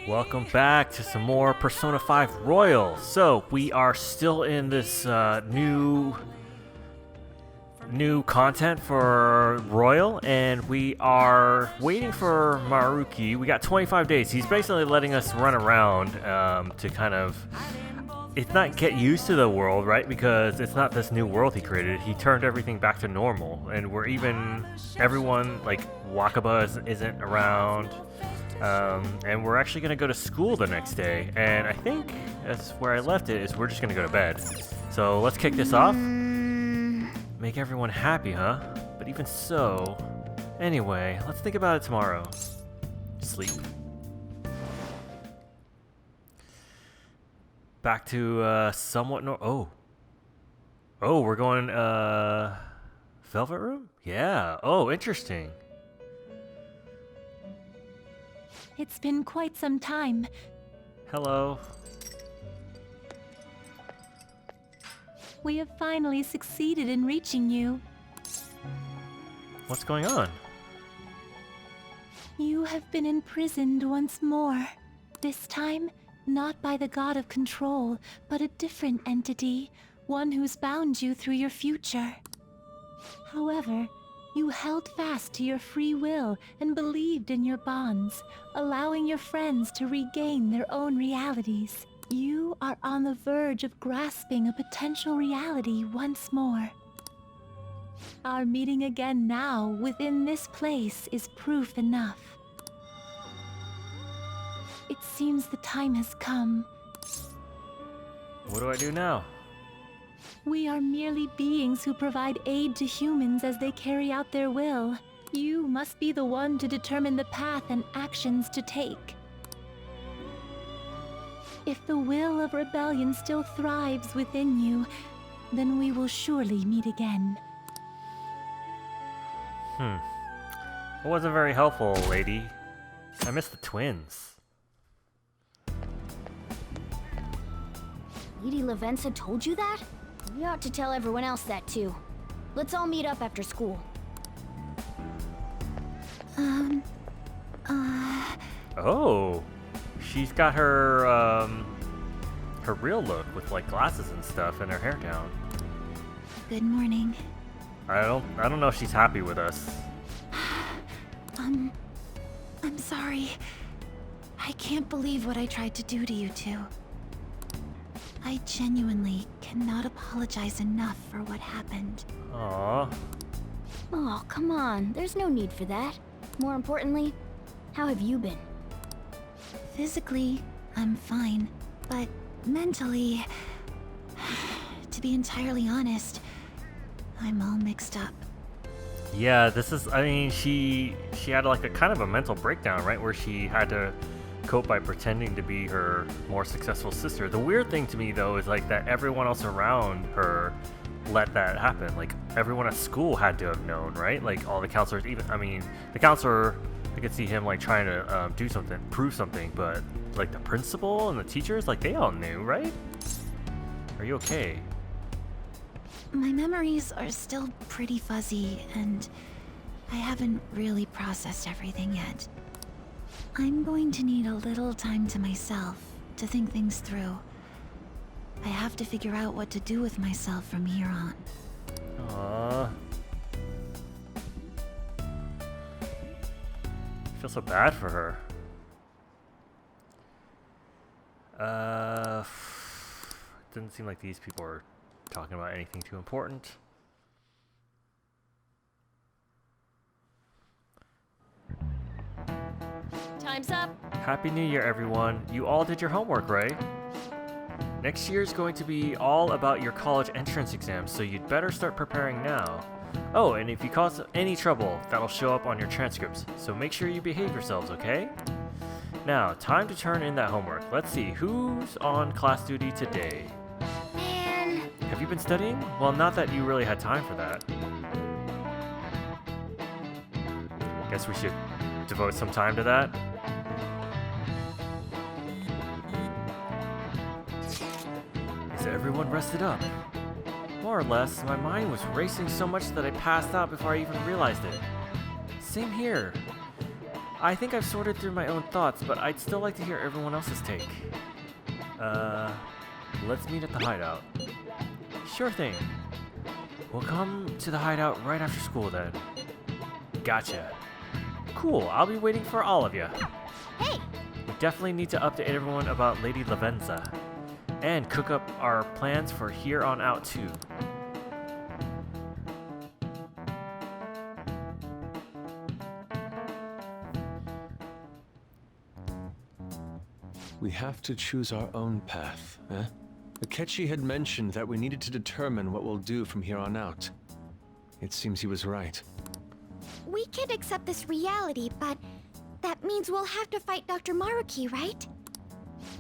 Welcome back to some more Persona 5 Royal. So we are still in this new content for Royal, and we are waiting for Maruki. We got 25 days. He's basically letting us run around to kind of, it's not get used to the world, right? Because it's not this new world he created. He turned everything back to normal, and we're even, everyone, like Wakaba isn't around. And we're actually going to go to school the next day, and I think that's where I left it, is we're just going to go to bed. So let's kick this off. Make everyone happy, huh? But even so, anyway, let's think about it tomorrow. Sleep. Back to somewhat oh, we're going Velvet Room? Yeah. Oh, interesting. It's been quite some time. Hello. We have finally succeeded in reaching you. What's going on? You have been imprisoned once more. This time, not by the god of control, but a different entity, one who's bound you through your future. However, you held fast to your free will and believed in your bonds, allowing your friends to regain their own realities. You are on the verge of grasping a potential reality once more. Our meeting again now within this place is proof enough. It seems the time has come. What do I do now? We are merely beings who provide aid to humans as they carry out their will. You must be the one to determine the path and actions to take. If the will of rebellion still thrives within you, then we will surely meet again. It wasn't very helpful, lady. I missed the twins. Lady Lavenza told you that? We ought to tell everyone else that too. Let's all meet up after school. Oh, she's got her her real look with like glasses and stuff and her hair down. Good morning. I don't know if she's happy with us. I'm sorry. I can't believe what I tried to do to you two. I genuinely cannot apologize enough for what happened. Aww. Oh, come on. There's no need for that. More importantly, how have you been? Physically, I'm fine, but mentally, to be entirely honest, I'm all mixed up. Yeah, this is, I mean, she had like a kind of a mental breakdown, right? Where she had to cope by pretending to be her more successful sister. The weird thing to me though is like that everyone else around her let that happen. Like everyone at school had to have known, right? Like all the counselors, even, I mean, the counselor, I could see him like trying to do something, prove something, but like the principal and the teachers, like they all knew, right? Are you okay? My memories are still pretty fuzzy, and I haven't really processed everything yet. I'm going to need a little time to myself to think things through. I have to figure out what to do with myself from here on. Aww. I feel so bad for her. Didn't seem like these people are talking about anything too important. Time's up. Happy New Year, everyone. You all did your homework, right? Next year is going to be all about your college entrance exams, so you'd better start preparing now. Oh, and if you cause any trouble, that'll show up on your transcripts, so make sure you behave yourselves, okay? Now, time to turn in that homework. Let's see, who's on class duty today? Man. Have you been studying? Well, not that you really had time for that. Guess we should devote some time to that. Is everyone rested up? More or less, my mind was racing so much that I passed out before I even realized it. Same here. I think I've sorted through my own thoughts, but I'd still like to hear everyone else's take. Let's meet at the hideout. Sure thing. We'll come to the hideout right after school then. Gotcha. Cool, I'll be waiting for all of you. Hey! We definitely need to update everyone about Lady Lavenza. And cook up our plans for here on out too. We have to choose our own path, eh? Akechi had mentioned that we needed to determine what we'll do from here on out. It seems he was right. We can't accept this reality, but that means we'll have to fight Dr. Maruki, right?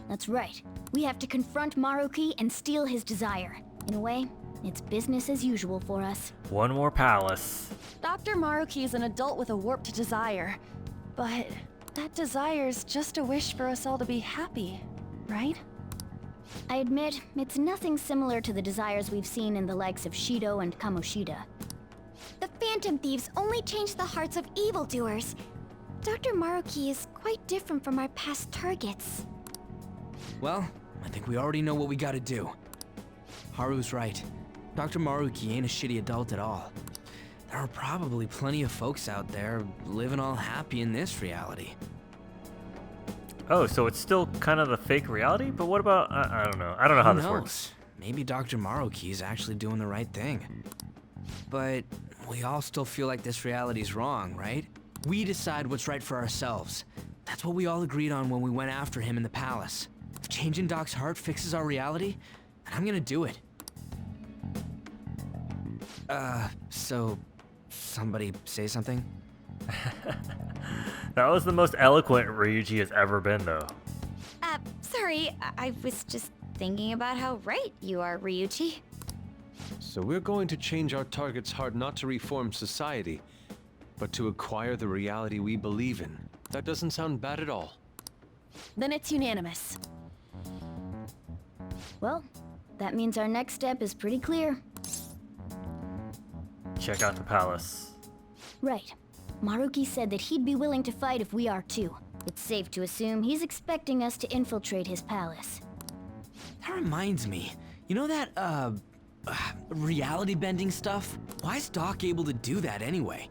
That's right. We have to confront Maruki and steal his desire. In a way, it's business as usual for us. One more palace. Dr. Maruki is an adult with a warped desire, but that desire's just a wish for us all to be happy, right? I admit, it's nothing similar to the desires we've seen in the likes of Shido and Kamoshida. The Phantom Thieves only change the hearts of evildoers. Dr. Maruki is quite different from our past targets. Well, I think we already know what we gotta do. Haru's right. Dr. Maruki ain't a shitty adult at all. There are probably plenty of folks out there living all happy in this reality. Oh, so it's still kind of the fake reality? But what about, I don't know. I don't know how Who this knows? works. Maybe Dr. Maruki is actually doing the right thing. But we all still feel like this reality's wrong, right? We decide what's right for ourselves. That's what we all agreed on when we went after him in the palace. If changing Doc's heart fixes our reality, then I'm gonna do it. So somebody say something? That was the most eloquent Ryuji has ever been, though. Sorry, I was just thinking about how right you are, Ryuji. So we're going to change our target's heart not to reform society, but to acquire the reality we believe in. That doesn't sound bad at all. Then it's unanimous. Well, that means our next step is pretty clear. Check out the palace. Right. Maruki said that he'd be willing to fight if we are too. It's safe to assume he's expecting us to infiltrate his palace. That reminds me. You know that, reality bending stuff? Why is Doc able to do that anyway?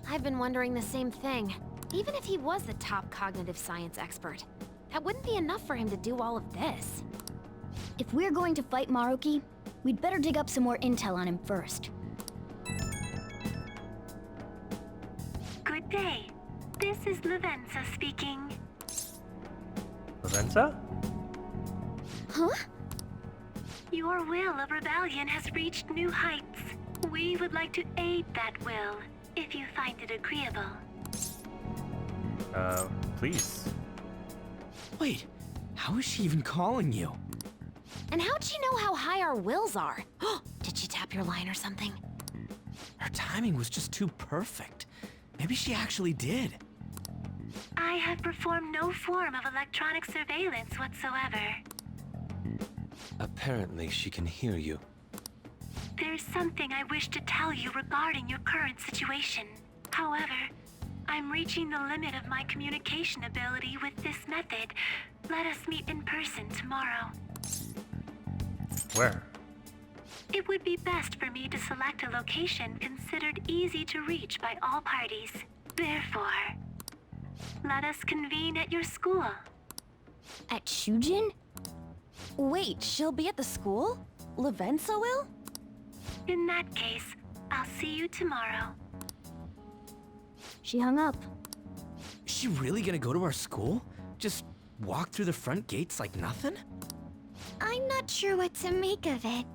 I've been wondering the same thing. Even if he was the top cognitive science expert, that wouldn't be enough for him to do all of this. If we're going to fight Maruki, we'd better dig up some more intel on him first. Good day. This is Lavenza speaking. Lavenza? Huh? Your will of rebellion has reached new heights. We would like to aid that will, if you find it agreeable. Please. Wait, how is she even calling you? And how'd she know how high our wills are? Did she tap your line or something? Her timing was just too perfect. Maybe she actually did. I have performed no form of electronic surveillance whatsoever. Apparently, she can hear you. There's something I wish to tell you regarding your current situation. However, I'm reaching the limit of my communication ability with this method. Let us meet in person tomorrow. Where? It would be best for me to select a location considered easy to reach by all parties. Therefore, let us convene at your school. At Shujin? Wait, she'll be at the school? Lavenza will? In that case, I'll see you tomorrow. She hung up. Is she really gonna go to our school? Just walk through the front gates like nothing? I'm not sure what to make of it.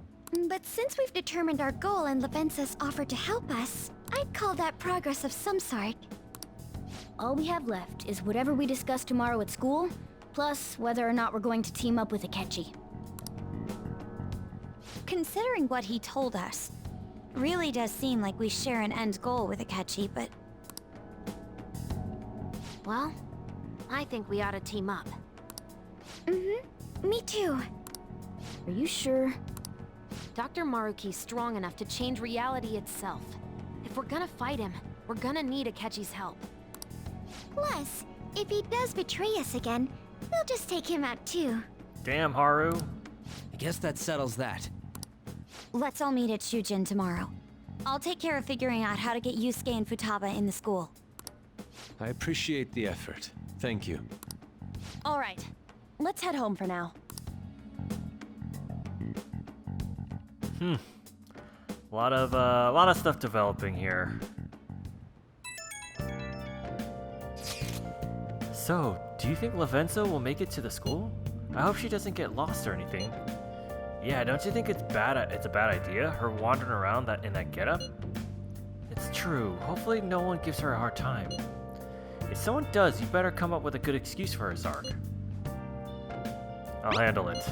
But since we've determined our goal and Lavenza's offered to help us, I'd call that progress of some sort. All we have left is whatever we discuss tomorrow at school, plus whether or not we're going to team up with Akechi. Considering what he told us, really does seem like we share an end goal with Akechi, but Well, I think we ought to team up. me too. Are you sure? Dr. Maruki's strong enough to change reality itself. If we're gonna fight him, we're gonna need Akechi's help. Plus, if he does betray us again, we'll just take him out too. Damn, Haru. I guess that settles that. Let's all meet at Shujin tomorrow. I'll take care of figuring out how to get Yusuke and Futaba in the school. I appreciate the effort. Thank you. All right, let's head home for now. A lot of stuff developing here. So, do you think Lavenza will make it to the school? I hope she doesn't get lost or anything. Yeah, don't you think it's a bad idea, her wandering around in that getup? It's true. Hopefully no one gives her a hard time. If someone does, you better come up with a good excuse for her, Zark. I'll handle it.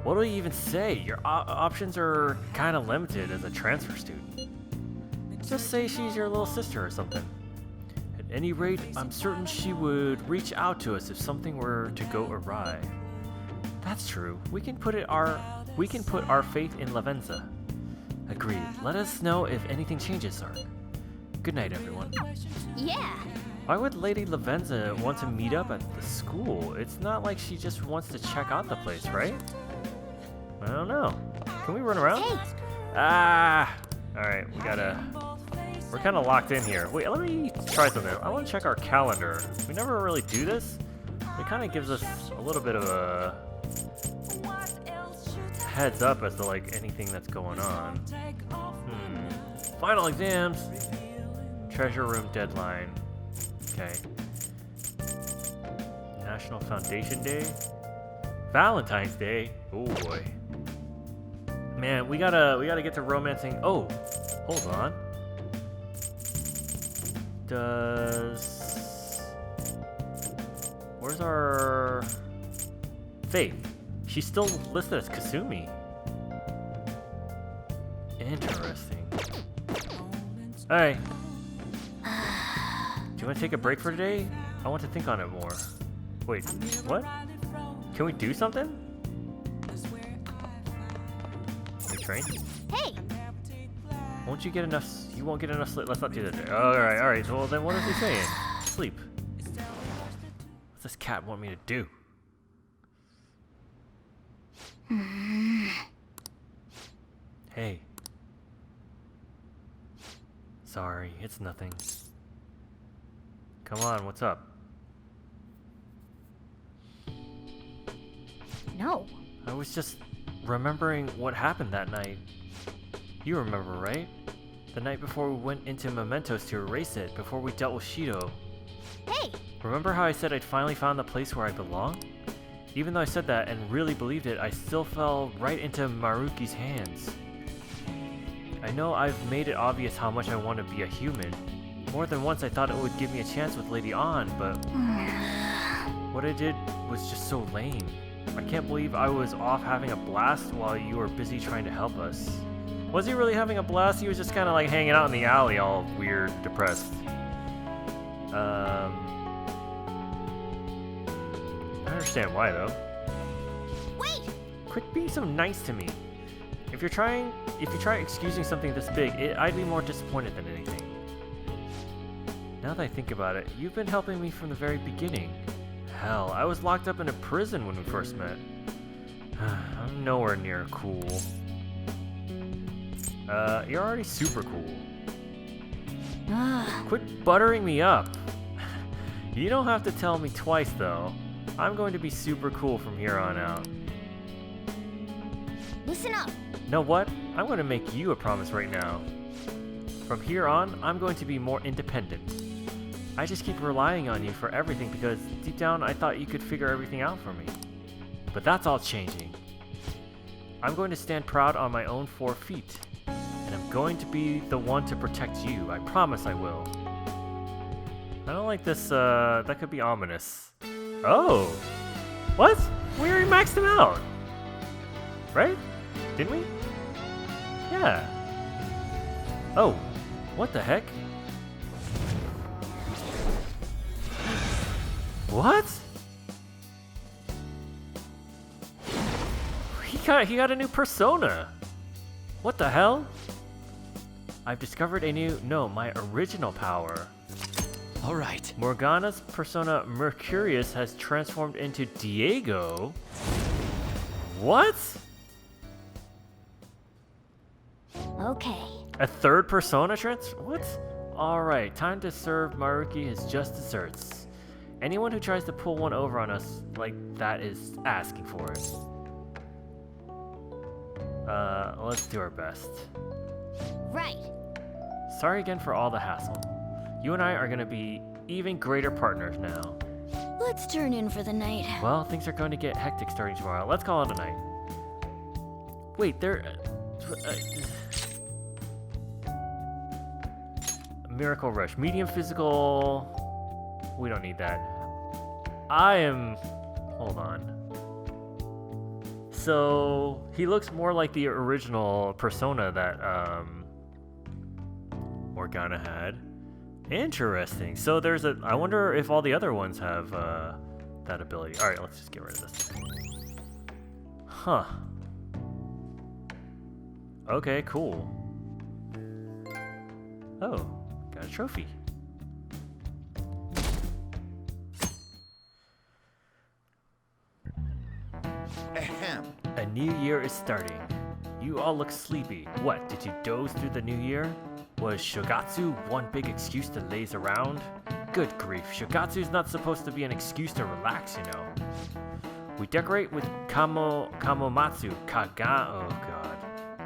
What do you even say? Your options are kind of limited as a transfer student. Just say she's your little sister or something. At any rate, I'm certain she would reach out to us if something were to go awry. That's true. We can put our faith in Lavenza. Agreed. Let us know if anything changes, Zark. Good night, everyone. Yeah. Why would Lady Lavenza want to meet up at the school? It's not like she just wants to check out the place, right? I don't know. Can we run around? Hey. Alright, we're kind of locked in here. Wait, let me try something. I want to check our calendar. We never really do this. It kind of gives us a little bit of a heads up as to like anything that's going on. Final exams. Treasure room deadline. Okay. National Foundation Day. Valentine's Day. Oh boy. Man, we gotta get to romancing. Oh, hold on. Where's our Faith? She's still listed as Kasumi. Interesting. Alright. Do you want to take a break for today? I want to think on it more. Wait, what? Can we do something? Train? Hey! Won't you get enough? You won't get enough sleep. Let's not do that. Alright. Well, then what is he saying? Sleep. What's this cat want me to do? Hey. Sorry, it's nothing. Come on, what's up? No. I was just remembering what happened that night. You remember, right? The night before we went into Mementos to erase it, before we dealt with Shido. Hey! Remember how I said I'd finally found the place where I belong? Even though I said that and really believed it, I still fell right into Maruki's hands. I know I've made it obvious how much I want to be a human. More than once I thought it would give me a chance with Lady An, but what I did was just so lame. I can't believe I was off having a blast while you were busy trying to help us. Was he really having a blast? He was just kind of like hanging out in the alley all weird, depressed. I understand why though. Wait! Quit being so nice to me. If you try excusing something this big, I'd be more disappointed than anything. Now that I think about it, you've been helping me from the very beginning. Hell, I was locked up in a prison when we first met. I'm nowhere near cool. You're already super cool. Quit buttering me up. You don't have to tell me twice though. I'm going to be super cool from here on out. Listen up. Know what? I'm going to make you a promise right now. From here on, I'm going to be more independent. I just keep relying on you for everything because deep down I thought you could figure everything out for me. But that's all changing. I'm going to stand proud on my own 4 feet. And I'm going to be the one to protect you. I promise I will. I don't like this, that could be ominous. Oh! What? We already maxed him out! Right? Didn't we? Yeah. Oh, what the heck? What? He got a new persona. What the hell? I've discovered my original power. All right. Morgana's persona Mercurius has transformed into Diego. What? Okay. A third persona what? Alright, time to serve Maruki his just desserts. Anyone who tries to pull one over on us like that is asking for it. Let's do our best. Right. Sorry again for all the hassle. You and I are gonna be even greater partners now. Let's turn in for the night. Well, things are going to get hectic starting tomorrow. Let's call it a night. Wait, Miracle Rush. Medium physical... We don't need that. Hold on. So, he looks more like the original persona that, Morgana had. Interesting. So there's I wonder if all the other ones have, that ability. Alright, let's just get rid of this. Huh. Okay, cool. Oh, got a trophy. Ahem. A new year is starting. You all look sleepy. What, did you doze through the new year? Was Shogatsu one big excuse to laze around? Good grief, Shogatsu's not supposed to be an excuse to relax, you know. We decorate with Kamomatsu,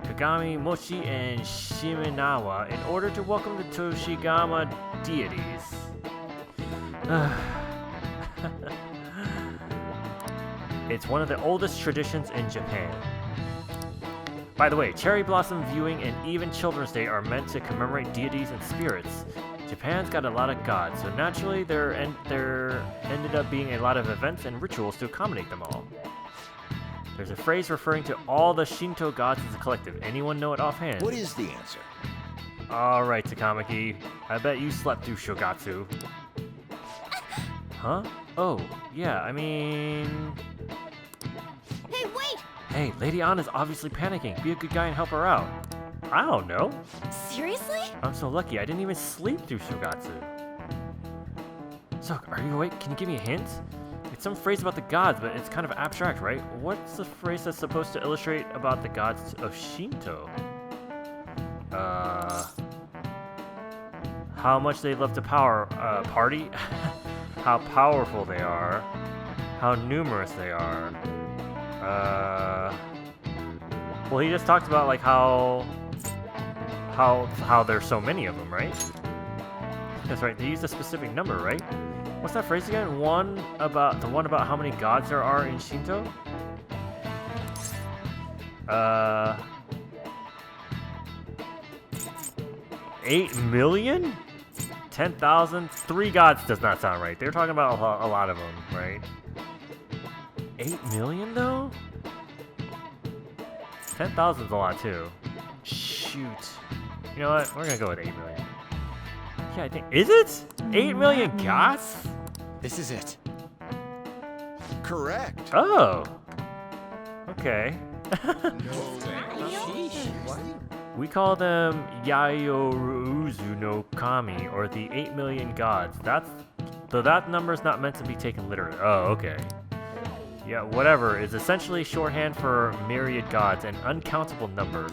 Kagami, Mochi, and Shiminawa in order to welcome the Toshigama deities. It's one of the oldest traditions in Japan. By the way, cherry blossom viewing and even Children's Day are meant to commemorate deities and spirits. Japan's got a lot of gods, so naturally there ended up being a lot of events and rituals to accommodate them all. There's a phrase referring to all the Shinto gods as a collective. Anyone know it offhand? What is the answer? Alright, Takamaki. I bet you slept through Shogatsu. Huh? Oh, yeah, I mean... Hey, wait! Hey, Lady Anna's obviously panicking. Be a good guy and help her out. I don't know. Seriously? I'm so lucky I didn't even sleep through Shogatsu. So, are you awake? Can you give me a hint? It's some phrase about the gods, but it's kind of abstract, right? What's the phrase that's supposed to illustrate about the gods of Shinto? How much they love to party? How powerful they are. How numerous they are. Well, he just talked about like how there's so many of them, right? That's right. They used a specific number, right? What's that phrase again? The one about how many gods there are in Shinto? 8 million? 10,000? 3 gods does not sound right. They're talking about a lot of them, right? 8 million though? 10,000's a lot too. Shoot. You know what? We're gonna go with 8 million. Yeah, I think. Is it? 8 million gods? This is it. Correct. Oh. Okay. We call them Yaoruzu no Kami, or the 8 million gods. That number's not meant to be taken literally. Oh, okay. Yeah, whatever is essentially shorthand for myriad gods, an uncountable number.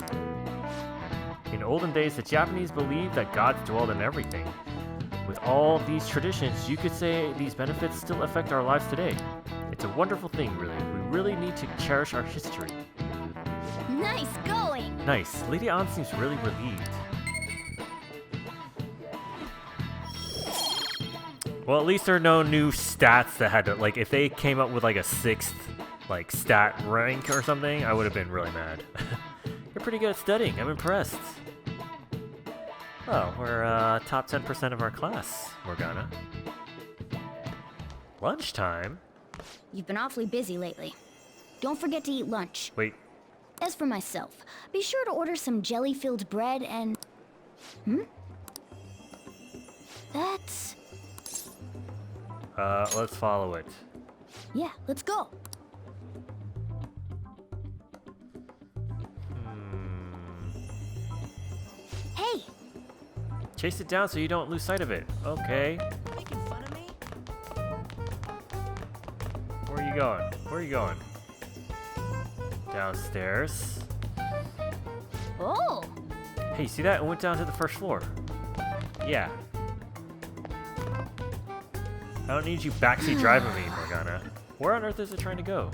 In olden days, the Japanese believed that gods dwelled in everything. With all these traditions, you could say these benefits still affect our lives today. It's a wonderful thing, really. We really need to cherish our history. Nice going! Nice. Lady Ann seems really relieved. Well, at least there are no new stats that had to, like, if they came up with, like, a 6th, like, stat rank or something, I would have been really mad. You're pretty good at studying. I'm impressed. Oh, we're, top 10% of our class, Morgana. Lunchtime? You've been awfully busy lately. Don't forget to eat lunch. Wait. As for myself, be sure to order some jelly-filled bread and... That's... Let's follow it. Yeah, let's go. Hey! Chase it down so you don't lose sight of it. Okay. Where are you going? Where are you going? Downstairs. Oh! Hey, see that? It went down to the first floor. Yeah. I don't need you backseat driving me, Morgana. Where on earth is it trying to go?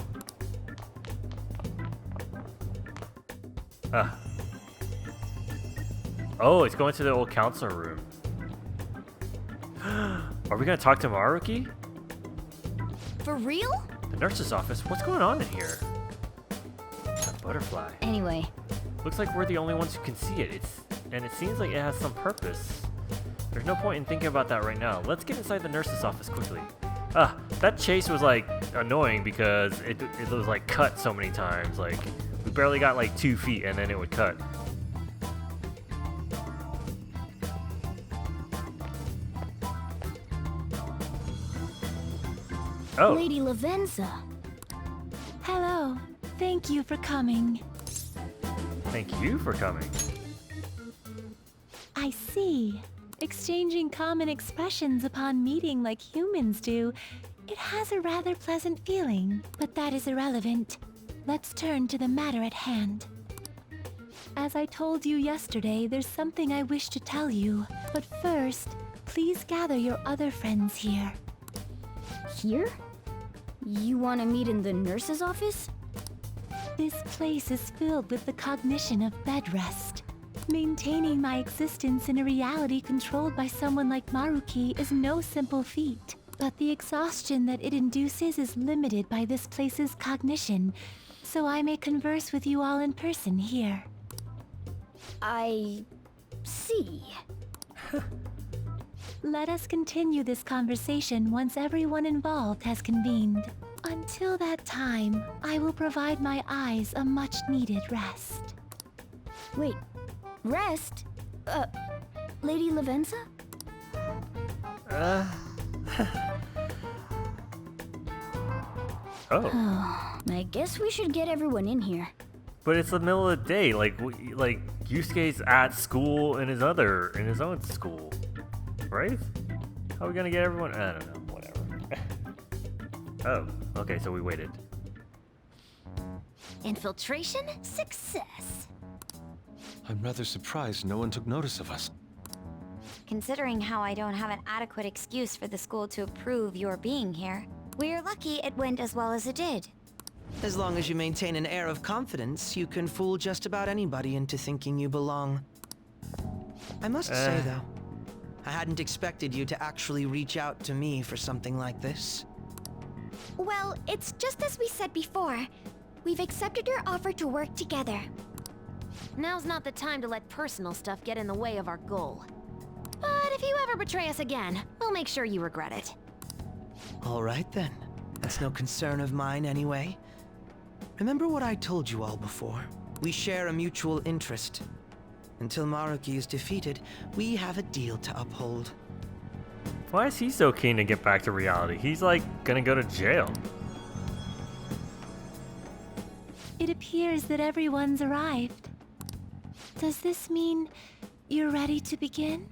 Oh, it's going to the old counselor room. Are we gonna talk to Maruki? For real? The nurse's office? What's going on in here? A butterfly. Anyway, Looks like we're the only ones who can see it. And it seems like it has some purpose. There's no point in thinking about that right now. Let's get inside the nurse's office quickly. That chase was like annoying because it was like cut so many times. Like we barely got like 2 feet and then it would cut. Oh, Lady Lavenza. Hello. Thank you for coming. thank you for coming. I see. Exchanging common expressions upon meeting like humans do, it has a rather pleasant feeling. But that is irrelevant. Let's turn to the matter at hand. As I told you yesterday, there's something I wish to tell you. But first, please gather your other friends here. Here? You want to meet in the nurse's office? This place is filled with the cognition of bed rest. Maintaining my existence in a reality controlled by someone like Maruki is no simple feat. But the exhaustion that it induces is limited by this place's cognition, so I may converse with you all in person here. I see. Let us continue this conversation once everyone involved has convened. Until that time, I will provide my eyes a much-needed rest. Wait, rest? Lady Lavenza? Oh, I guess we should get everyone in here. but it's the middle of the day. Like Yusuke's at school in his own school, right? How are we gonna get everyone? I don't know. Whatever. Oh, okay. So we waited. Infiltration success. I'm rather surprised no one took notice of us. Considering how I don't have an adequate excuse for the school to approve your being here, we're lucky it went as well as it did. As long as you maintain an air of confidence, you can fool just about anybody into thinking you belong. I must say, though, I hadn't expected you to actually reach out to me for something like this. Well, it's just as we said before. We've accepted your offer to work together. Now's not the time to let personal stuff get in the way of our goal. But if you ever betray us again, we'll make sure you regret it. All right, then. That's no concern of mine, anyway. Remember what I told you all before? We share a mutual interest. Until Maruki is defeated, we have a deal to uphold. Why is he so keen to get back to reality? He's like gonna go to jail. It appears that everyone's arrived. Does this mean you're ready to begin?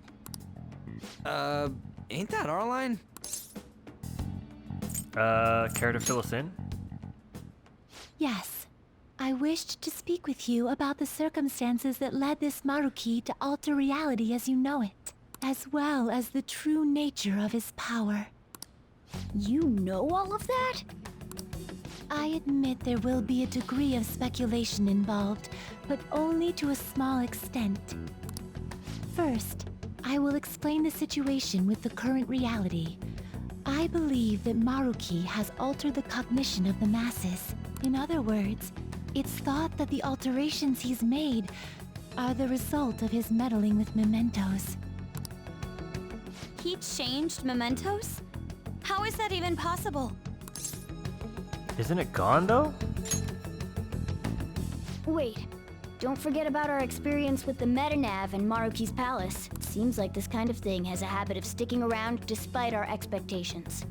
Ain't that our line? Care to fill us in? Yes. I wished to speak with you about the circumstances that led this Maruki to alter reality as you know it, as well as the true nature of his power. You know all of that? I admit there will be a degree of speculation involved, but only to a small extent. First, I will explain the situation with the current reality. I believe that Maruki has altered the cognition of the masses. In other words, it's thought that the alterations he's made are the result of his meddling with mementos. He changed mementos? How is that even possible? Isn't it gone though? Wait, don't forget about our experience with the Metanav and Maruki's palace. It seems like this kind of thing has a habit of sticking around despite our expectations.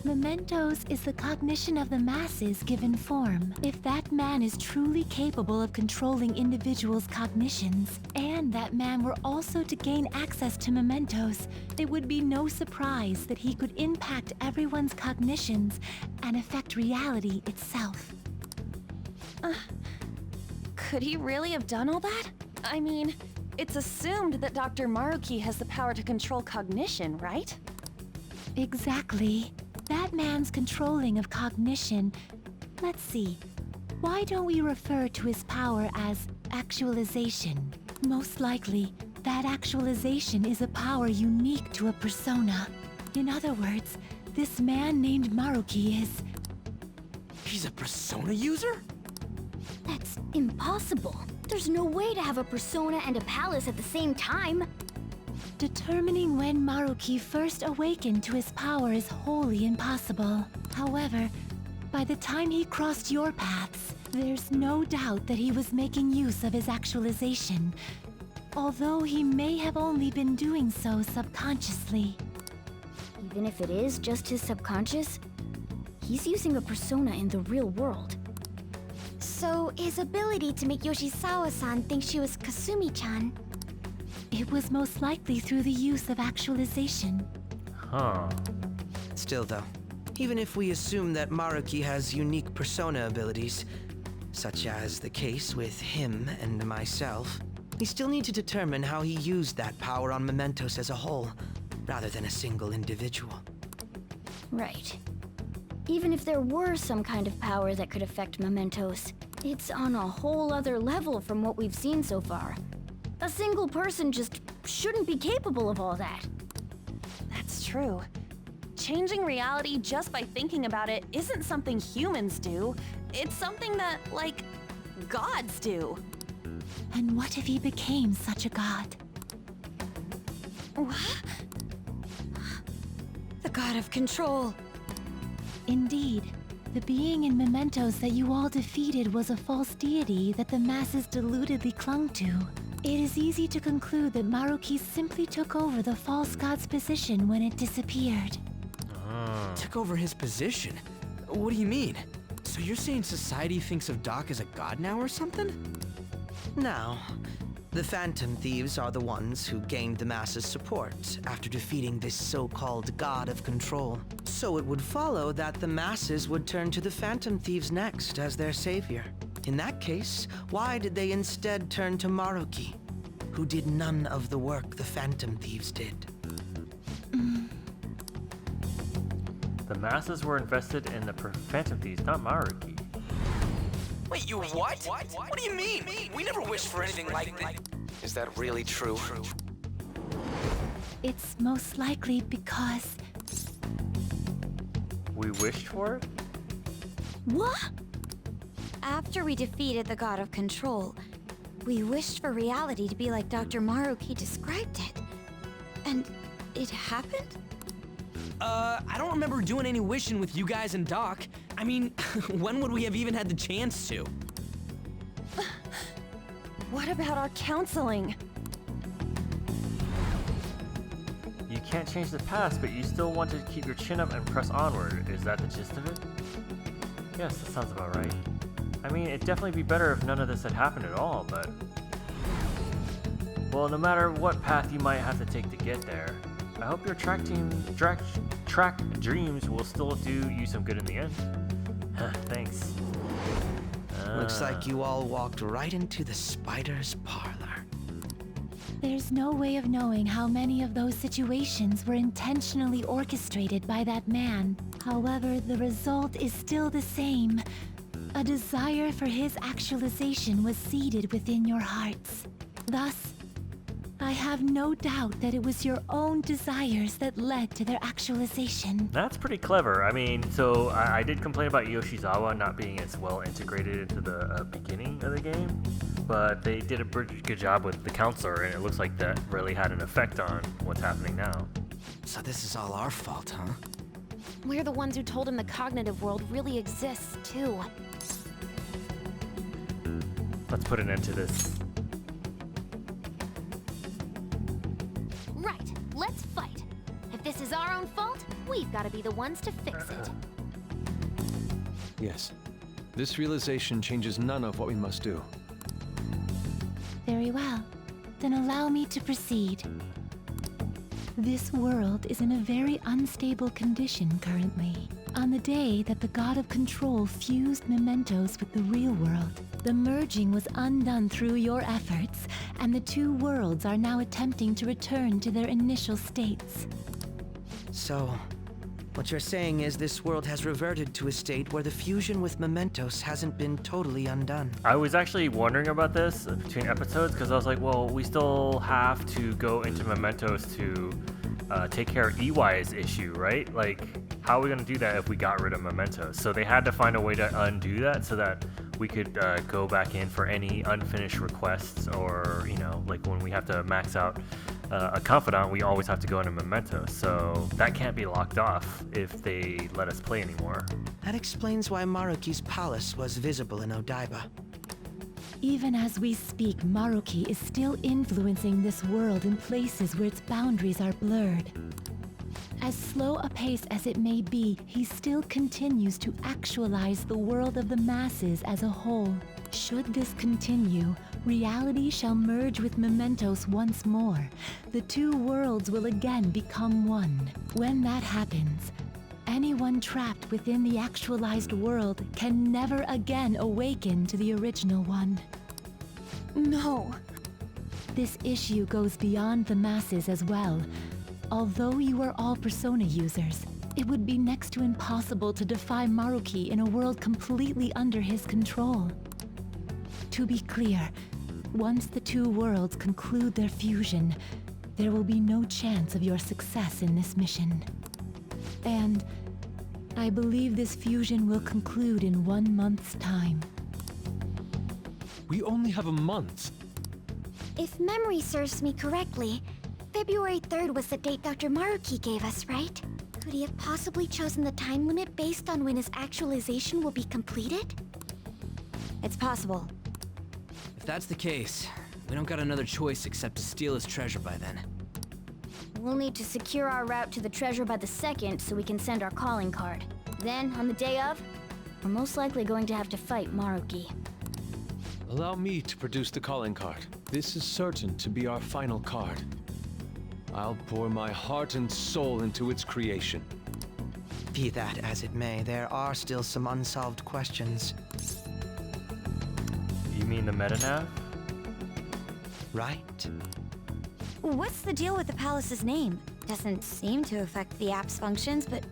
Mementos is the cognition of the masses given form. If that man is truly capable of controlling individuals' cognitions, and that man were also to gain access to mementos, it would be no surprise that he could impact everyone's cognitions and affect reality itself. Could he really have done all that? I mean, it's assumed that Dr. Maruki has the power to control cognition, right? Exactly. That man's controlling of cognition. Let's see. Why don't we refer to his power as actualization? Most likely, that actualization is a power unique to a persona. In other words, this man named Maruki is... He's a persona user? That's impossible. There's no way to have a persona and a palace at the same time. Determining when Maruki first awakened to his power is wholly impossible. However, by the time he crossed your paths, there's no doubt that he was making use of his actualization, although he may have only been doing so subconsciously. Even if it is just his subconscious, he's using a persona in the real world. So, his ability to make Yoshizawa-san think she was Kasumi-chan. It was most likely through the use of actualization. Huh. Still though, even if we assume that Maruki has unique persona abilities, such as the case with him and myself, we still need to determine how he used that power on mementos as a whole, rather than a single individual. Right. Even if there were some kind of power that could affect mementos, it's on a whole other level from what we've seen so far. A single person just shouldn't be capable of all that. That's true. Changing reality just by thinking about it isn't something humans do. It's something that, like, gods do. And what if he became such a god? What? The god of control. Indeed, the being in mementos that you all defeated was a false deity that the masses deludedly clung to. It is easy to conclude that Maruki simply took over the false god's position when it disappeared. Took over his position? What do you mean? So you're saying society thinks of Doc as a god now or something? Now, the Phantom Thieves are the ones who gained the masses' support after defeating this so-called god of control. So it would follow that the masses would turn to the Phantom Thieves next as their savior. In that case, why did they instead turn to Maruki, who did none of the work the Phantom Thieves did? The masses were invested in the Phantom Thieves, not Maruki. Wait, you what? What do you mean? We never wished for anything like that. Is that really true? It's most likely because... We wished for it? What? After we defeated the god of control, we wished for reality to be like Dr. Maruki described it. And it happened? I don't remember doing any wishing with you guys and Doc. I mean, when would we have even had the chance to? What about our counseling? You can't change the past, but you still want to keep your chin up and press onward. Is that the gist of it? Yes, that sounds about right. I mean, it'd definitely be better if none of this had happened at all, but... Well, no matter what path you might have to take to get there, I hope your track dreams will still do you some good in the end. Thanks. Looks like you all walked right into the spider's parlor. There's no way of knowing how many of those situations were intentionally orchestrated by that man. However, the result is still the same. A desire for his actualization was seeded within your hearts. Thus, I have no doubt that it was your own desires that led to their actualization. That's pretty clever. I mean, so I did complain about Yoshizawa not being as well integrated into the beginning of the game, but they did a pretty good job with the counselor, and it looks like that really had an effect on what's happening now. So this is all our fault, huh? We're the ones who told him the cognitive world really exists, too. Let's put an end to this. Right, let's fight. If this is our own fault, We've got to be the ones to fix it. Yes. This realization changes none of what we must do. Very well. Then allow me to proceed. This world is in a very unstable condition currently. On the day that the God of Control fused mementos with the real world, the merging was undone through your efforts, and the two worlds are now attempting to return to their initial states. So, what you're saying is this world has reverted to a state where the fusion with mementos hasn't been totally undone. I was actually wondering about this between episodes because I was like, well, we still have to go into mementos to take care of EY's issue, right? Like, how are we going to do that if we got rid of mementos? So they had to find a way to undo that so that we could go back in for any unfinished requests, or, you know, like when we have to max out a confidant, we always have to go into mementos. So that can't be locked off if they let us play anymore. That explains why Maruki's palace was visible in Odaiba. Even as we speak, Maruki is still influencing this world in places where its boundaries are blurred. As slow a pace as it may be, he still continues to actualize the world of the masses as a whole. Should this continue, reality shall merge with mementos once more. The two worlds will again become one. When that happens, anyone trapped within the actualized world can never again awaken to the original one. No. This issue goes beyond the masses as well. Although you are all Persona users, it would be next to impossible to defy Maruki in a world completely under his control. To be clear, once the two worlds conclude their fusion, there will be no chance of your success in this mission. And I believe this fusion will conclude in 1 month's time. We only have a month. If memory serves me correctly, February 3rd was the date Dr. Maruki gave us, right? Could he have possibly chosen the time limit based on when his actualization will be completed? It's possible. If that's the case, we don't got another choice except to steal his treasure by then. We'll need to secure our route to the treasure by the 2nd so we can send our calling card. Then, on the day of, we're most likely going to have to fight Maruki. Allow me to produce the calling card. This is certain to be our final card. I'll pour my heart and soul into its creation. Be that as it may, there are still some unsolved questions. You mean the metanav? Right? What's the deal with the palace's name? Doesn't seem to affect the app's functions, but...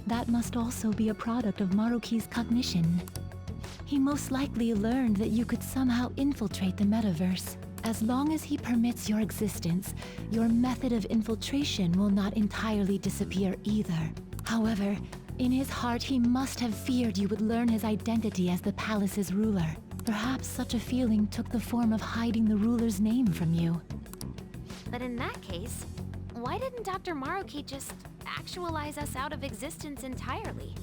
That must also be a product of Maruki's cognition. He most likely learned that you could somehow infiltrate the metaverse. As long as he permits your existence, your method of infiltration will not entirely disappear either. However, in his heart he must have feared you would learn his identity as the palace's ruler. Perhaps such a feeling took the form of hiding the ruler's name from you. But in that case, why didn't Dr. Maruki just actualize us out of existence entirely?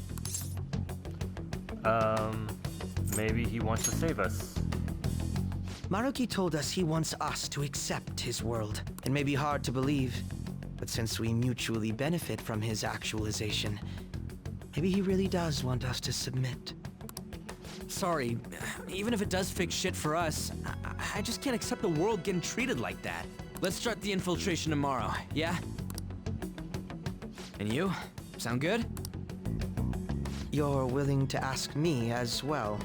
Maybe he wants to save us. Maruki told us he wants us to accept his world. It may be hard to believe, but since we mutually benefit from his actualization, maybe he really does want us to submit. Sorry, even if it does fix shit for us, I just can't accept the world getting treated like that. Let's start the infiltration tomorrow, yeah? And you? Sound good? You're willing to ask me as well.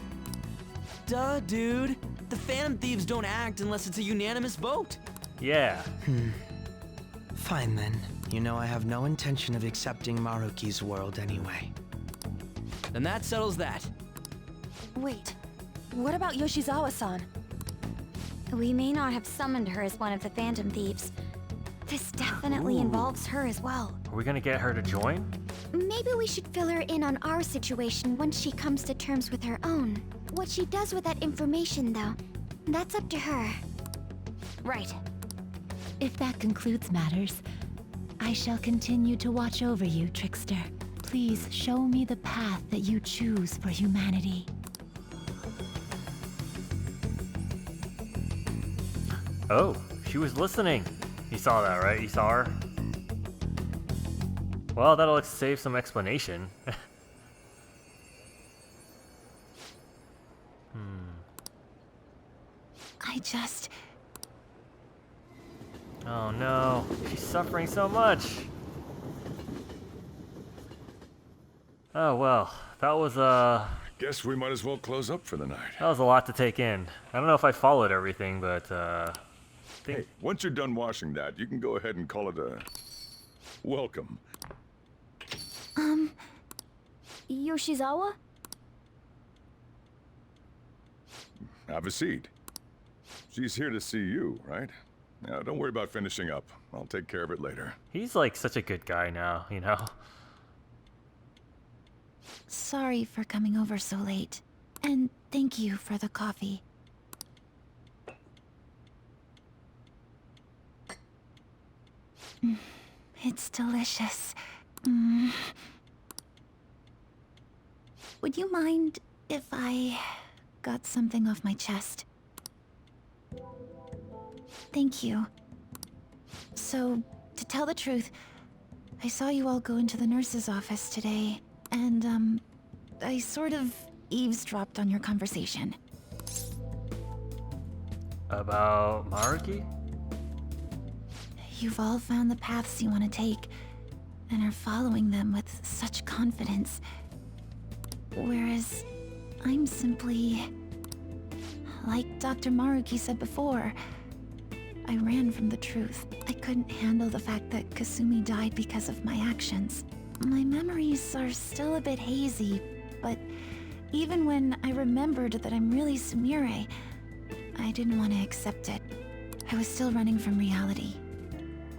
Duh, dude. The Phantom Thieves don't act unless it's a unanimous vote. Yeah. Fine then. You know I have no intention of accepting Maruki's world anyway. Then that settles that. Wait, what about Yoshizawa-san? We may not have summoned her as one of the Phantom Thieves. This definitely involves her as well. Are we gonna get her to join? Maybe we should fill her in on our situation once she comes to terms with her own. What she does with that information, though, that's up to her. Right. If that concludes matters, I shall continue to watch over you, Trickster. Please show me the path that you choose for humanity. Oh, she was listening. You saw that, right? You saw her? Well, that'll save some explanation. I just... Oh no, she's suffering so much. Oh well, that was Guess we might as well close up for the night. that was a lot to take in. I don't know if I followed everything, but Hey, once you're done washing that, you can go ahead and call it a welcome. Yoshizawa? Have a seat. She's here to see you, right? Now, don't worry about finishing up. I'll take care of it later. he's like such a good guy now, you know? Sorry for coming over so late. And thank you for the coffee. It's delicious. Would you mind if I got something off my chest? Thank you. So, to tell the truth, I saw you all go into the nurse's office today, and, I sort of eavesdropped on your conversation. About Maruki? You've all found the paths you want to take, and are following them with such confidence. Whereas, I'm simply... Like Dr. Maruki said before, I ran from the truth. I couldn't handle the fact that Kasumi died because of my actions. My memories are still a bit hazy, but even when I remembered that I'm really Sumire, I didn't want to accept it. I was still running from reality,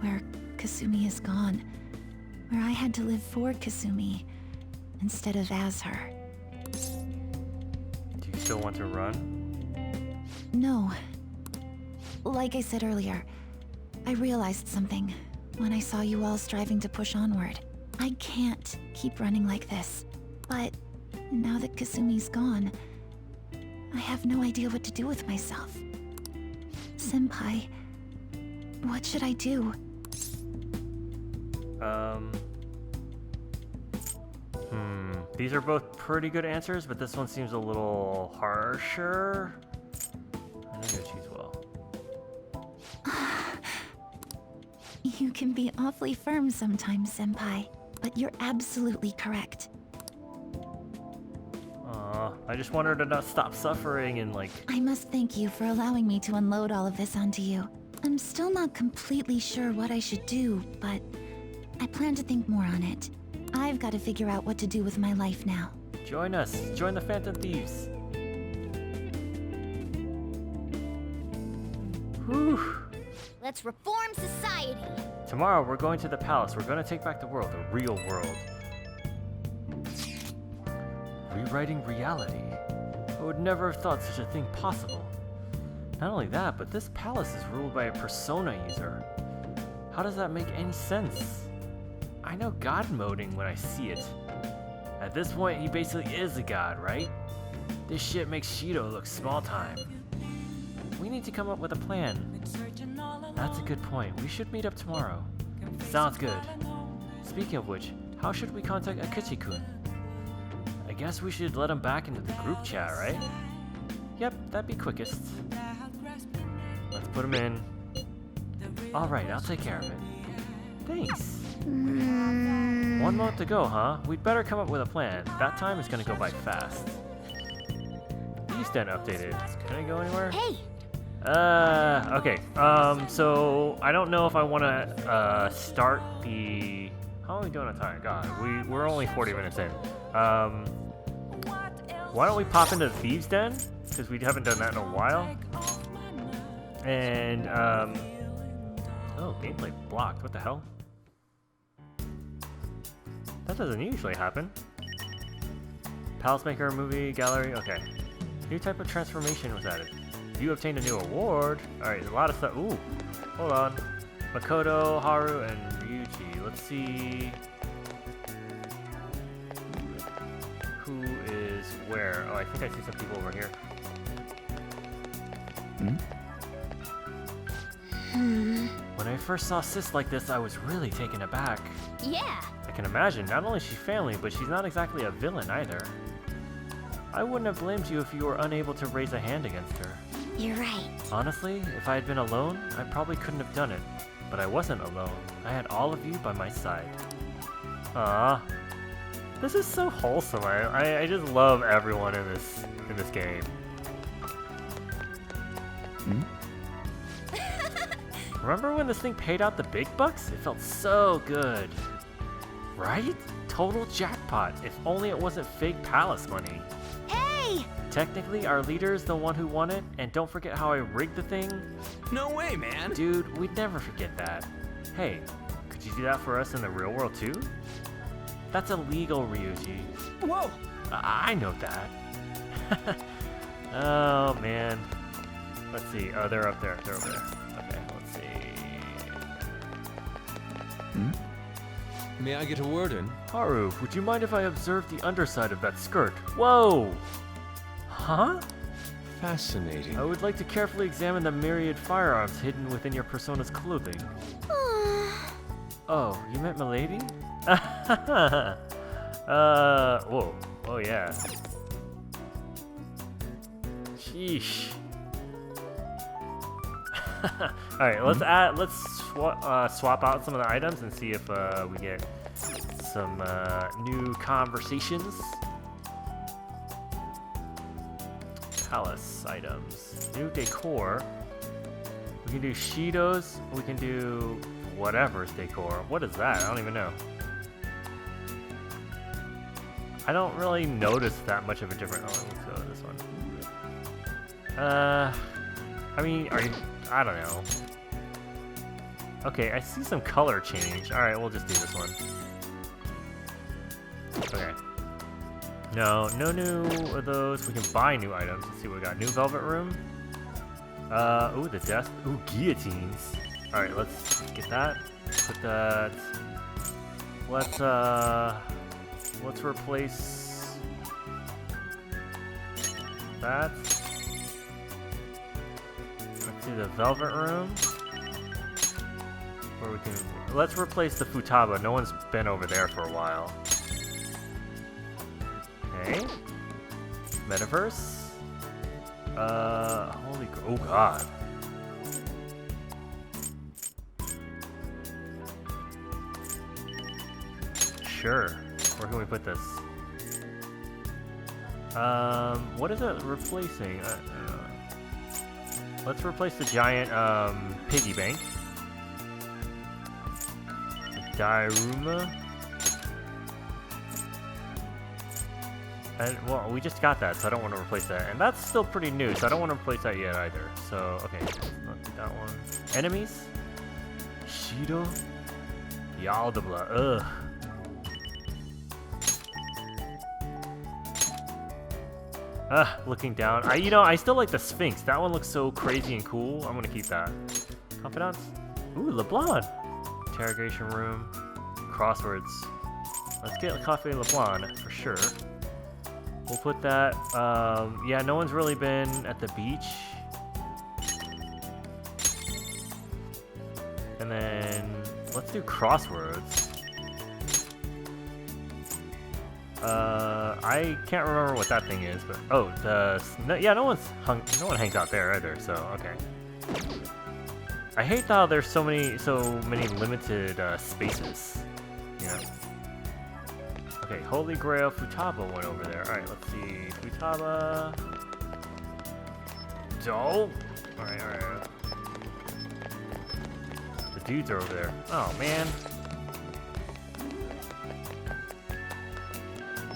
where Kasumi is gone, where I had to live for Kasumi instead of as her. Do you still want to run? No. Like I said earlier, I realized something when I saw you all striving to push onward. I can't keep running like this, but now that Kasumi's gone, I have no idea what to do with myself. Senpai, what should I do? These are both pretty good answers, but this one seems a little harsher. I know you choose well. You can be awfully firm sometimes, Senpai, but you're absolutely correct. I just want her to not stop suffering and like... I must thank you for allowing me to unload all of this onto you. I'm still not completely sure what I should do, but I plan to think more on it. I've got to figure out what to do with my life now. Join us. Join the Phantom Thieves. Whew. Let's reform society. Tomorrow we're going to the palace. We're going to take back the world, the real world. Rewriting reality. I would never have thought such a thing possible. Not only that, but this palace is ruled by a persona user. How does that make any sense? I know god moding when I see it. At this point, he basically is a god, right? This shit makes Shido look small time. We need to come up with a plan. That's a good point. We should meet up tomorrow. Sounds good. Speaking of which, how should we contact Akichi-kun? I guess we should let him back into the group chat, right? Yep, that'd be quickest. Let's put him in. Alright, I'll take care of it. Thanks. 1 month to go, huh? We'd better come up with a plan. That time is gonna go by fast. Thieves Den updated. Can I go anywhere? Hey! Okay. So I don't know if I want to start the. How are we doing on time? God, we're only 40 minutes in. Why don't we pop into Thieves Den? Because we haven't done that in a while. And oh, gameplay blocked. What the hell? That doesn't usually happen. Palace Maker movie gallery. Okay. New type of transformation was added. You obtained a new award. Alright, a lot of stuff. Ooh, hold on. Makoto, Haru, and Ryuji. Let's see who is where. Oh, I think I see some people over here. When I first saw Sis like this, I was really taken aback. Yeah. I I can imagine, not only is she family, but she's not exactly a villain either. I wouldn't have blamed you if you were unable to raise a hand against her. You're right. Honestly, if I had been alone, I probably couldn't have done it. But I wasn't alone. I had all of you by my side. Ah, this is so wholesome. I just love everyone in this game. Remember when this thing paid out the big bucks? It felt so good. Right? Total jackpot. If only it wasn't fake palace money. Hey! Technically, our leader is the one who won it, and don't forget how I rigged the thing. No way, man. Dude, we'd never forget that. Hey, could you do that for us in the real world too? That's illegal, Ryuji. Whoa! I know that. Oh, man. Let's see. Oh, they're up there. They're over there. Okay, let's see. May I get a word in? Haru, would you mind if I observe the underside of that skirt? Whoa! Huh? Fascinating. I would like to carefully examine the myriad firearms hidden within your persona's clothing. Oh, you meant milady? Whoa. Oh, yeah. Sheesh. Alright, let's swap out some of the items and see if we get some new conversations. Palace items. New decor. We can do Shido's. We can do whatever's decor. What is that? I don't even know. I don't really notice that much of a difference. Oh, let's go to this one. I mean, I don't know. Okay, I see some color change. Alright, we'll just do this one. Okay. No new of those. We can buy new items. Let's see what we got. New velvet room. Ooh, the desk. Ooh, guillotines. Alright, let's get that. Put that. Let's replace that. Let's do the velvet room. Or we can. Let's replace the futaba. No one's been over there for a while. Okay. Metaverse. Oh god. Sure. Where can we put this? What is it replacing? Let's replace the giant piggy bank. Dairuma. And, well, we just got that, so I don't want to replace that. And that's still pretty new, so I don't want to replace that yet either. So, okay, let's not do that one. Enemies? Shido? Yaldabla, ugh. Looking down. I still like the Sphinx. That one looks so crazy and cool. I'm gonna keep that. Confidants? Ooh, LeBlanc. Interrogation room. Crosswords. Let's get Coffee LeBlanc for sure. We'll put that. Yeah, no one's really been at the beach. And then let's do crosswords. I can't remember what that thing is, but no one hangs out there either. So okay. I hate how there's so many limited spaces. You know. Okay, Holy Grail Futaba went over there. Alright, let's see. Futaba. Oh! Alright. The dudes are over there. Oh, man.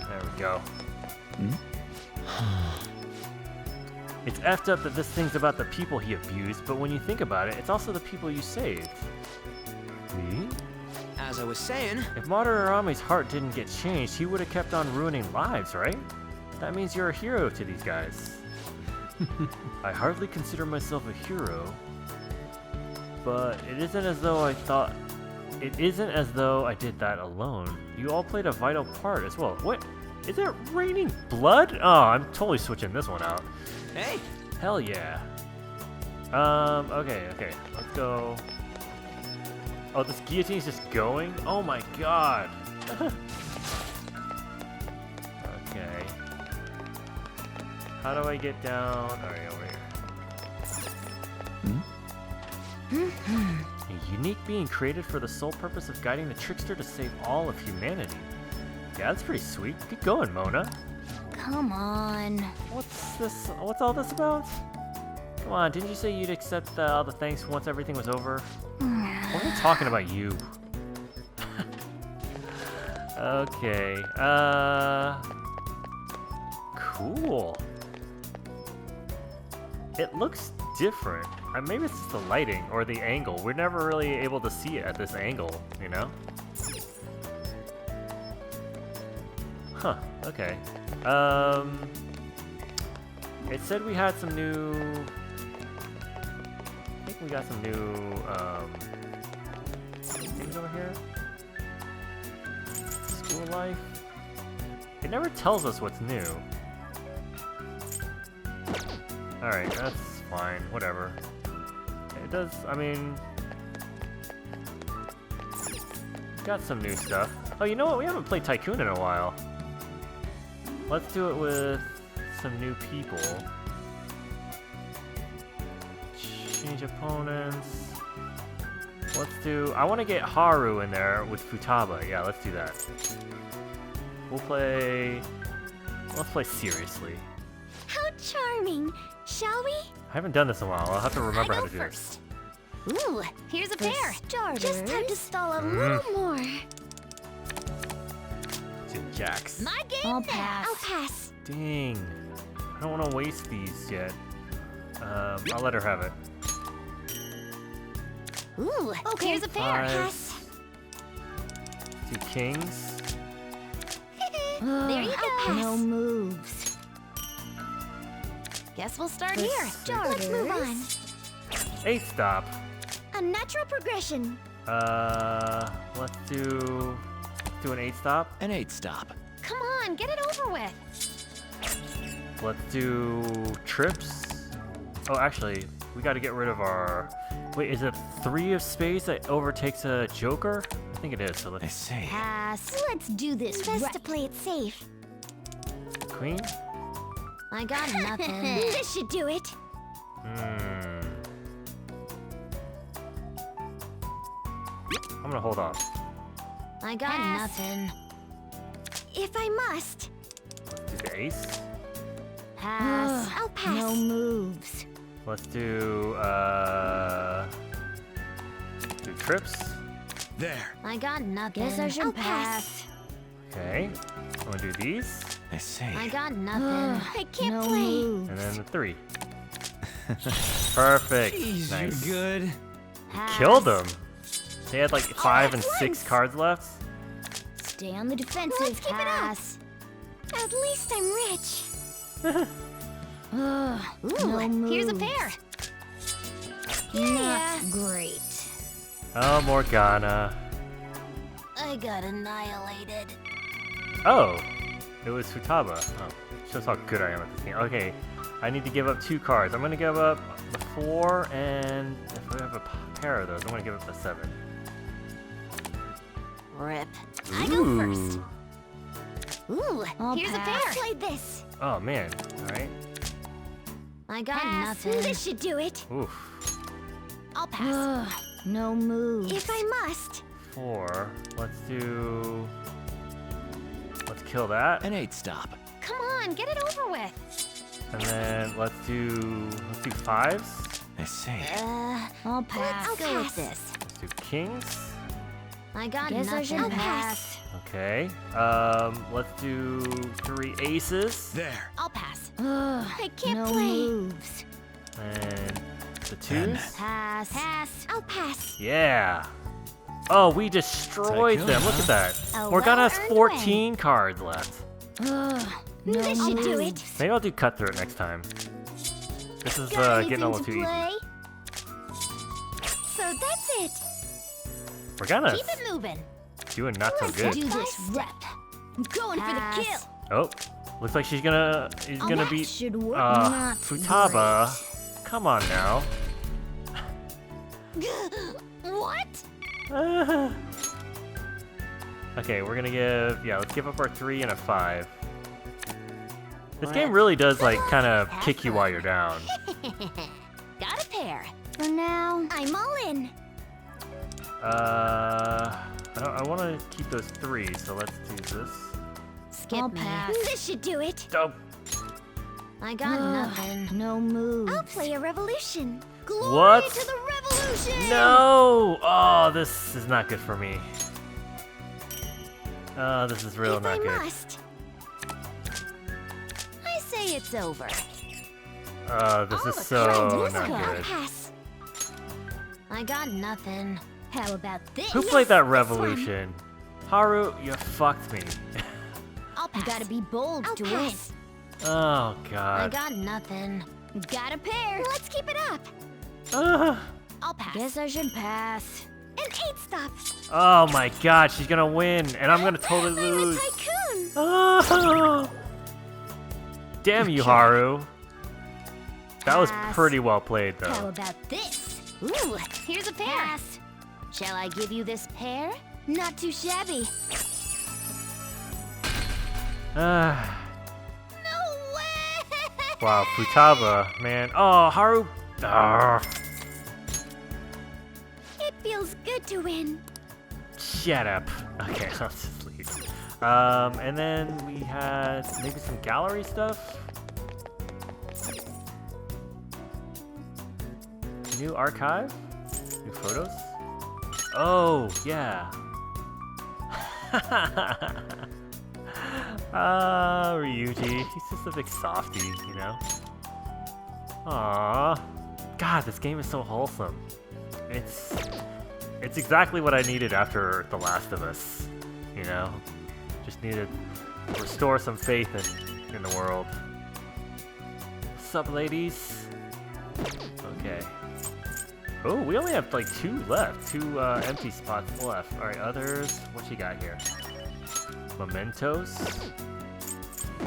There we go. It's effed up that this thing's about the people he abused, but when you think about it, it's also the people you saved. As I was saying... If Madarame's heart didn't get changed, he would have kept on ruining lives, right? That means you're a hero to these guys. I hardly consider myself a hero, but it isn't as though I did that alone. You all played a vital part as well. What? Is it raining blood? Oh, I'm totally switching this one out. Hey! Hell yeah. Okay. Let's go. Oh, this guillotine's just going? Oh my god. Okay. How do I get down? Alright, over here. A unique being created for the sole purpose of guiding the trickster to save all of humanity. Yeah, that's pretty sweet. Get going, Mona. Come on. What's this? What's all this about? Come on, didn't you say you'd accept all the thanks once everything was over? We're not talking about you. Okay, cool. It looks different. Maybe it's just the lighting or the angle. We're never really able to see it at this angle, you know? Huh, okay. It said we had some new... I think we got some new, things over here. School life. It never tells us what's new. Alright, that's fine, whatever. It does, I mean... Got some new stuff. Oh, you know what? We haven't played Tycoon in a while. Let's do it with some new people. Change opponents. Let's do... I want to get Haru in there with Futaba. Yeah, let's do that. We'll play... Let's play seriously. How charming. Shall we? I haven't done this in a while. I'll have to remember how to do first. this. Ooh, here's a pair. Just have to stall a little more. Two jacks. My game I'll now. pass. I'll pass. Dang. I don't want to waste these yet. I'll let her have it. Ooh, Okay, here's a pair. Five. Two kings. There you go. No moves. Guess we'll start here. Let's move on. 8 stop. A natural progression. Let's do an 8 stop. An 8 stop. Come on, get it over with. Let's do trips. Oh, actually, we got to get rid of our... Wait, is it 3 of spades that overtakes a joker? I think it is, so I let's... see. Pass. Let's do this. Best to play it safe. Queen? I got nothing. This should do it. I'm gonna hold off. I got Pass. nothing. If I must. Let's do the ace. Pass. I'll pass. No moves. Let's do trips. There. I got nothing. Guess I should I'll pass. Okay. I'm gonna do these. I see. I got nothing. I can't no play. moves. And then the 3. Perfect. Jeez, Nice. you're good. Pass. Killed him. They had like 5 and 6 cards left. Stay on the defensive. Let's keep it up. Pass. At least I'm rich. Ooh, No here's a moves. pair. Not great. Oh, Morgana. I got annihilated. Oh, it was Futaba. Oh, shows how good I am at this game. Okay, I need to give up 2 cards. I'm gonna give up the 4, and if I have a pair of those, I'm gonna give up the 7. Rip. I go first. Ooh, I'll here's a pass. pair. Play this. Oh man. All right. I got Pass. nothing. This should do it. Oof. I'll pass. No moves. If I must. 4. Let's kill that, An 8 stop. Come on, get it over with. and then let's do 5s. I see. I'll pass. I'll Go pass. with this. Let's do kings. I got Guess I nothing. should pass. Okay. Let's do 3 aces, There. I'll pass. I can't no play. moves. and the Ten. 2s. Pass. Pass. I'll pass. Yeah. Oh, we destroyed Tycoon, them. Look huh? at that. A Morgana has well-earned 14 cards left. No This should do it. moves. Maybe I'll do cutthroat next time. This is Got getting a anything little to too easy. play? So that's it. Morgana's Keep it moving. doing not so Let's good. Do this rep. I'm going for the kill. Oh, looks like she's gonna That beat should work. Not Futaba. Come on now. What? Okay, we're gonna give, yeah, let's give up our 3 and a 5. This game really does, like, kind of kick you while you're down. Got a pair. For now, I'm all in. I want to keep those 3, so let's do this. Skip me. This should do it. Oh, I got nothing. No moves. I'll play a revolution. Glory What? to the revolution! no! Oh, this is not good for me. Oh, this is real If not I good. must. I say it's over. This is Try so this not one. I'll good. pass. I got nothing. How about this? Who played that revolution? Haru, you fucked me. I'll You pass. gotta be bold I'll to pass. Oh, I God. got nothing. win. Got a pair. Let's keep it up. I'll pass. Guess I should pass. An 8 stop. Oh my God, she's gonna win, and I'm gonna totally I'm a lose. tycoon. Oh. Damn you, Haru. That was Pass. pretty well played, How though. about this? Ooh, here's a pair. Pass. Shall I give you this pair? Not too shabby. Ah. No way! Wow, Futaba, man. Oh, Haru. Ah, It feels good to win. shut up. Okay, let's just leave. And then we had maybe some gallery stuff. New archive? New photos? Oh, yeah. Ryuji. He's just a big softie, you know? Aww. God, this game is so wholesome. It's exactly what I needed after The Last of Us, you know? Just needed to restore some faith in the world. What's up, ladies? Okay. Oh, we only have like 2 left. 2 empty spots left. Alright, others. What you got here? Mementos.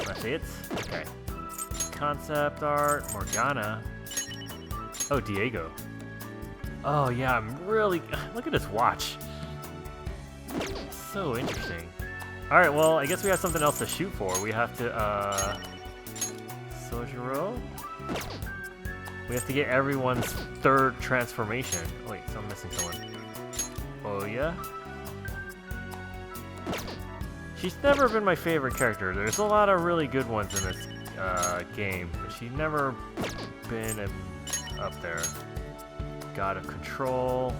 That's it? Okay. Concept art. Morgana. Oh, Diego. Oh, yeah, I'm really... Look at this watch. So interesting. Alright, well, I guess we have something else to shoot for. We have to, Sojiro? We have to get everyone's 3rd transformation. Oh, wait, so I'm missing someone. Oh, yeah? She's never been my favorite character. There's a lot of really good ones in this game, but she's never been up there. God of Control.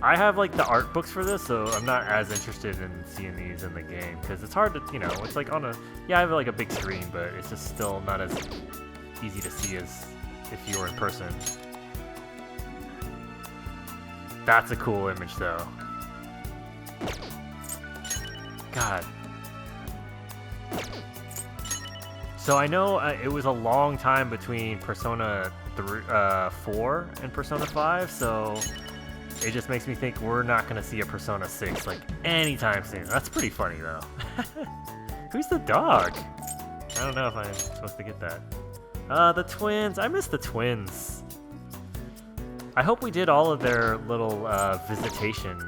I have like the art books for this, so I'm not as interested in seeing these in the game because it's hard to, you know, it's like on a, yeah, I have like a big screen, but it's just still not as easy to see as if you were in person. That's a cool image though. God. So I know it was a long time between Persona 4 and Persona 5, so it just makes me think we're not going to see a Persona 6 like anytime soon. That's pretty funny though. Who's the dog? I don't know if I'm supposed to get that. The twins. I miss the twins. I hope we did all of their little visitation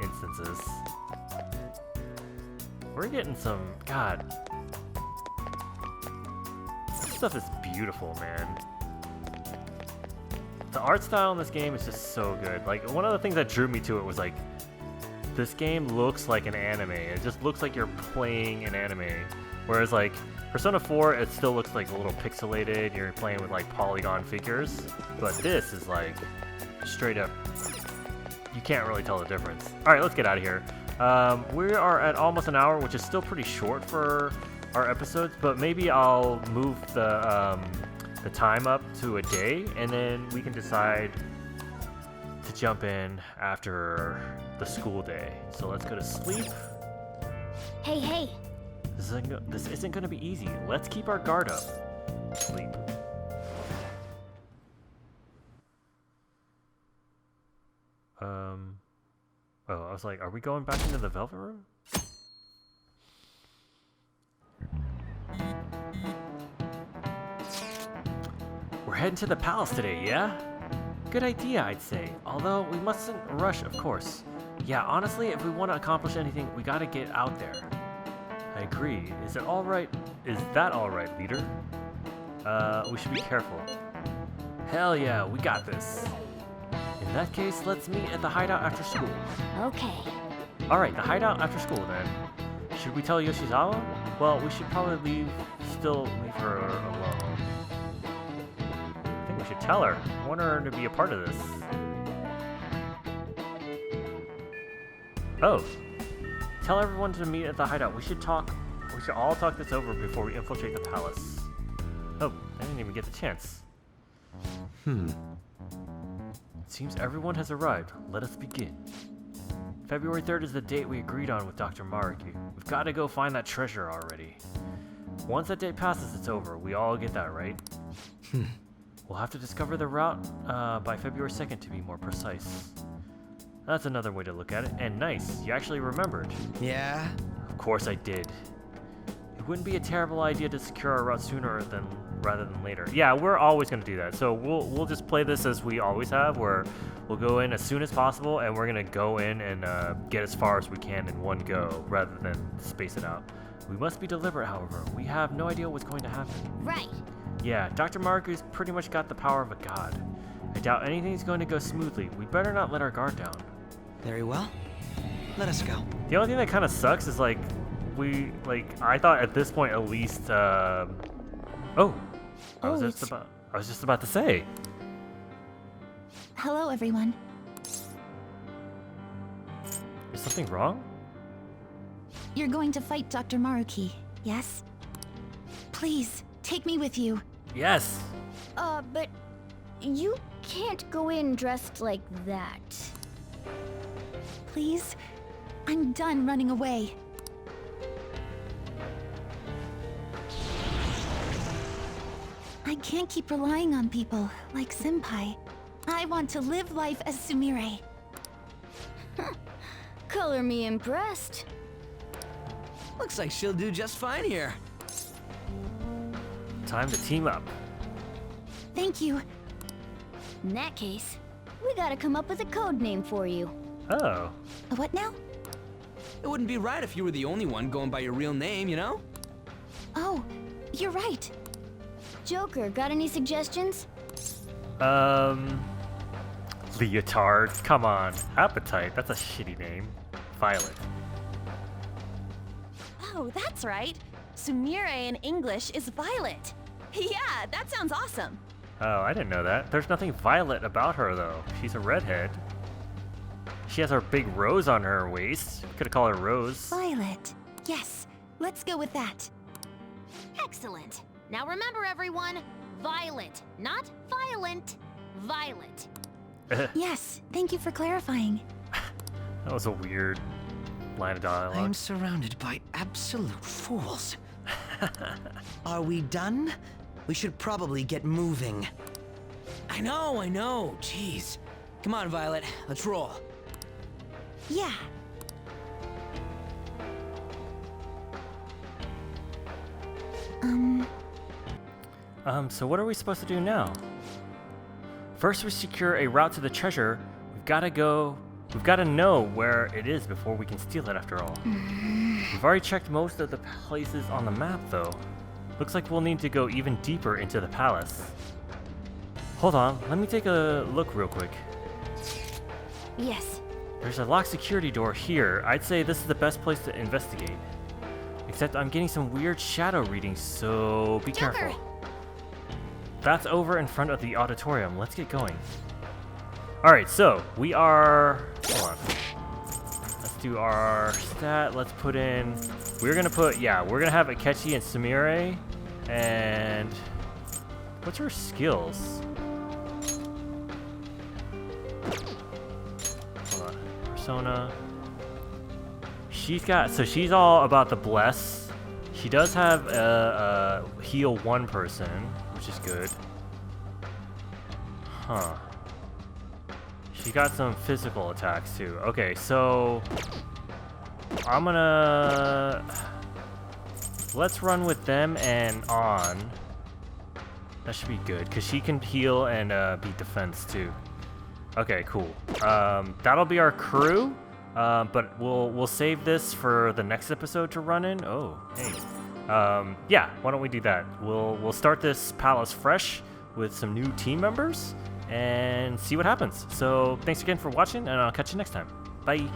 instances. We're getting some... God. This stuff is beautiful, man. The art style in this game is just so good. Like, one of the things that drew me to it was like, this game looks like an anime. It just looks like you're playing an anime. Whereas like, Persona 4, it still looks like a little pixelated. You're playing with like polygon figures. But this is like, straight up, you can't really tell the difference. Alright, let's get out of here. We are at almost an hour, which is still pretty short for our episodes, but maybe I'll move the time up to a day, and then we can decide to jump in after the school day. So let's go to sleep. Hey. This isn't going to be easy. Let's keep our guard up. Sleep. Oh, I was like, are we going back into the Velvet Room? We're heading to the palace today, yeah? Good idea, I'd say. Although, we mustn't rush, of course. Yeah, honestly, if we want to accomplish anything, we gotta get out there. I agree. Is that alright, leader? We should be careful. Hell yeah, we got this. In that case, let's meet at the hideout after school. Okay. Alright, the hideout after school then. Should we tell Yoshizawa? Well, we should probably still leave her alone. I think we should tell her. I want her to be a part of this. Oh. Tell everyone to meet at the hideout. We should all talk this over before we infiltrate the palace. Oh, I didn't even get the chance. It seems everyone has arrived. Let us begin. February 3rd is the date we agreed on with Dr. Maruki. We've got to go find that treasure already. Once that date passes, it's over. We all get that, right? We'll have to discover the route by February 2nd to be more precise. That's another way to look at it. And nice, you actually remembered. Yeah? Of course I did. It wouldn't be a terrible idea to secure our route sooner rather than later. Yeah, we're always going to do that. So we'll just play this as we always have, where we'll go in as soon as possible, and we're going to go in and get as far as we can in one go, rather than space it out. We must be deliberate, however. We have no idea what's going to happen. Right. Yeah, Dr. Maruku's pretty much got the power of a god. I doubt anything's going to go smoothly. We better not let our guard down. Very well. Let us go. The only thing that kind of sucks is I thought at this point at least I was just about to say. Hello, everyone. Is something wrong? You're going to fight Dr. Maruki, yes? Please, take me with you. Yes. But you can't go in dressed like that. Please? I'm done running away. I can't keep relying on people like Senpai. I want to live life as Sumire. Color me impressed. Looks like she'll do just fine here. Time to team up. Thank you. In that case, we gotta come up with a code name for you. Oh. What now? It wouldn't be right if you were the only one going by your real name, you know? Oh, you're right. Joker, got any suggestions? Leotard. Come on. Appetite. That's a shitty name. Violet. Oh, that's right. Sumire in English is violet. Yeah, that sounds awesome. Oh, I didn't know that. There's nothing violet about her, though. She's a redhead. She has her big rose on her waist. Could have called her Rose. Violet. Yes, let's go with that. Excellent. Now remember, everyone, violet, not violent. Violet. Yes, thank you for clarifying. That was a weird line of dialogue. I'm surrounded by absolute fools. Are we done? We should probably get moving. I know. Jeez. Come on, Violet. Let's roll. Yeah. So what are we supposed to do now? First, we secure a route to the treasure. We've got to know where it is before we can steal it, after all. We've already checked most of the places on the map, though. Looks like we'll need to go even deeper into the palace. Hold on, let me take a look real quick. Yes. There's a locked security door here. I'd say this is the best place to investigate. Except I'm getting some weird shadow readings, so be careful. That's over in front of the auditorium. Let's get going. Alright, so we are... Hold on. Let's do our stat. Let's put in... We're gonna have Akechi and Sumire. And... What's her skills? Hold on. Persona. She's all about the bless. She does have a heal one person, which is good. Huh. She got some physical attacks too. Okay, so I'm gonna... Let's run with them and on. That should be good, because she can heal and beat defense too. Okay, cool. That'll be our crew. But we'll save this for the next episode to run in. Oh, hey. Yeah, why don't we do that? We'll start this palace fresh with some new team members and see what happens. So thanks again for watching, and I'll catch you next time. Bye.